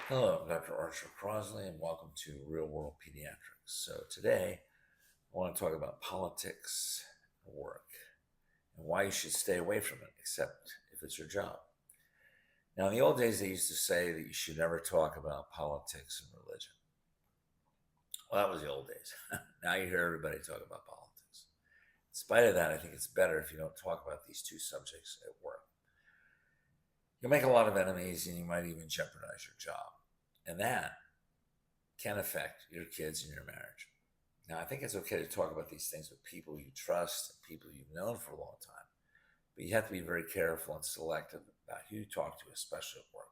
Hello, I'm Dr. Archer Crosley, and welcome to Real World Pediatrics. So, today I want to talk about politics and work and why you should stay away from it, except if it's your job. Now, in the old days, they used to say that you should never talk about politics and religion. Well, that was the old days. Now you hear everybody talk about politics. In spite of that, I think it's better if you don't talk about these two subjects at work. You'll make a lot of enemies and you might even jeopardize your job. And that can affect your kids and your marriage. Now, I think it's okay to talk about these things with people you trust and people you've known for a long time, but you have to be very careful and selective about who you talk to, especially at work.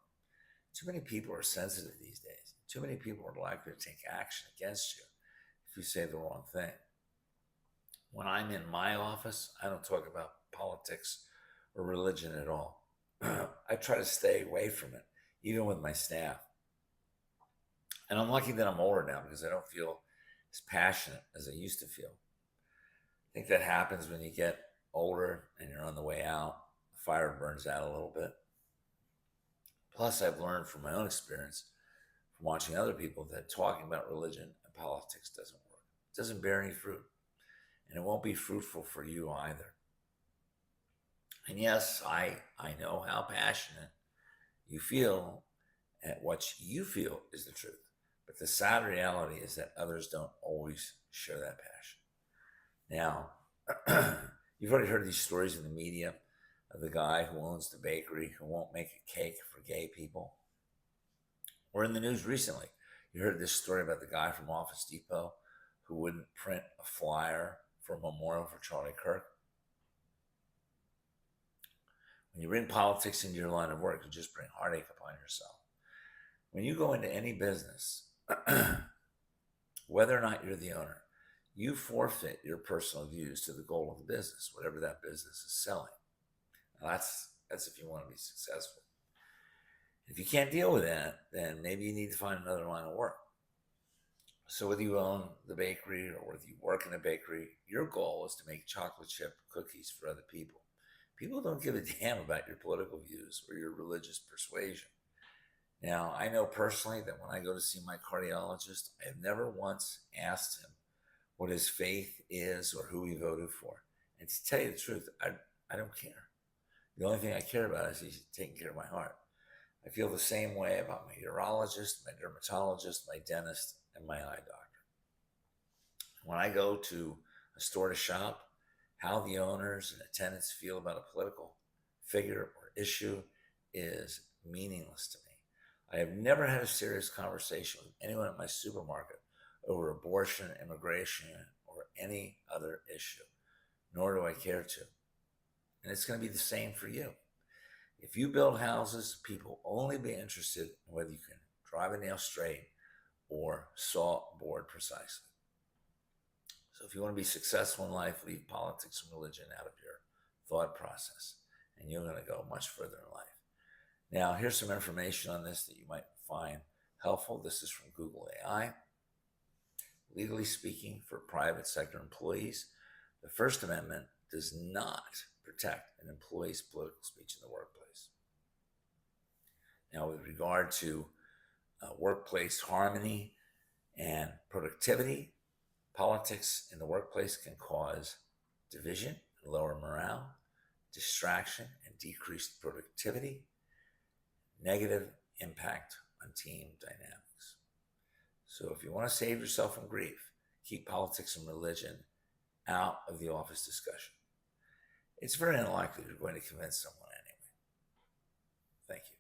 Too many people are sensitive these days. Too many people are likely to take action against you if you say the wrong thing. When I'm in my office, I don't talk about politics or religion at all. I try to stay away from it, even with my staff. And I'm lucky that I'm older now because I don't feel as passionate as I used to feel. I think that happens when you get older and you're on the way out. The fire burns out a little bit. Plus, I've learned from my own experience from watching other people that talking about religion and politics doesn't work. It doesn't bear any fruit. And it won't be fruitful for you either. And yes, I know how passionate you feel at what you feel is the truth. But the sad reality is that others don't always share that passion. Now, you've already heard these stories in the media of the guy who owns the bakery who won't make a cake for gay people. Or in the news recently, you heard this story about the guy from Office Depot who wouldn't print a flyer for a memorial for Charlie Kirk. When you bring politics into your line of work, you just bring heartache upon yourself. When you go into any business, whether or not you're the owner, you forfeit your personal views to the goal of the business, whatever that business is selling. Now that's if you want to be successful. If you can't deal with that, then maybe you need to find another line of work. So whether you own the bakery or whether you work in a bakery, your goal is to make chocolate chip cookies for other people. People don't give a damn about your political views or your religious persuasion. Now, I know personally that when I go to see my cardiologist, I have never once asked him what his faith is or who he voted for. And to tell you the truth, I don't care. The only thing I care about is he's taking care of my heart. I feel the same way about my urologist, my dermatologist, my dentist, and my eye doctor. When I go to a store to shop, how the owners and attendants feel about a political figure or issue is meaningless to me. I have never had a serious conversation with anyone at my supermarket over abortion, immigration, or any other issue, nor do I care to. And it's going to be the same for you. If you build houses, people will only be interested in whether you can drive a nail straight or saw a board precisely. So if you want to be successful in life, leave politics and religion out of your thought process, and you're going to go much further in life. Now, here's some information on this that you might find helpful. This is from Google AI. Legally speaking, for private sector employees, the First Amendment does not protect an employee's political speech in the workplace. Now, with regard to workplace harmony and productivity, politics in the workplace can cause division, lower morale, distraction, and decreased productivity, negative impact on team dynamics. So if you want to save yourself from grief, keep politics and religion out of the office discussion. It's very unlikely you're going to convince someone anyway. Thank you.